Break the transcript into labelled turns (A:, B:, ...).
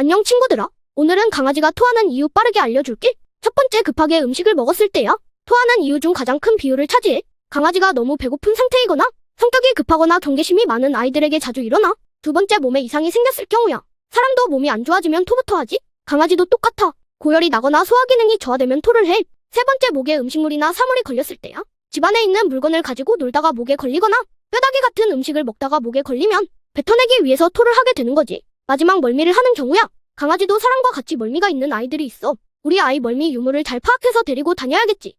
A: 안녕 친구들아. 오늘은 강아지가 토하는 이유 빠르게 알려줄게. 첫 번째, 급하게 음식을 먹었을 때야. 토하는 이유 중 가장 큰 비율을 차지해. 강아지가 너무 배고픈 상태이거나 성격이 급하거나 경계심이 많은 아이들에게 자주 일어나. 두 번째, 몸에 이상이 생겼을 경우야. 사람도 몸이 안 좋아지면 토부터 하지. 강아지도 똑같아. 고열이 나거나 소화 기능이 저하되면 토를 해. 세 번째, 목에 음식물이나 사물이 걸렸을 때야. 집안에 있는 물건을 가지고 놀다가 목에 걸리거나 뼈다귀 같은 음식을 먹다가 목에 걸리면 뱉어내기 위해서 토를 하게 되는 거지. 마지막, 멀미를 하는 경우야. 강아지도 사람과 같이 멀미가 있는 아이들이 있어. 우리 아이 멀미 유무를 잘 파악해서 데리고 다녀야겠지.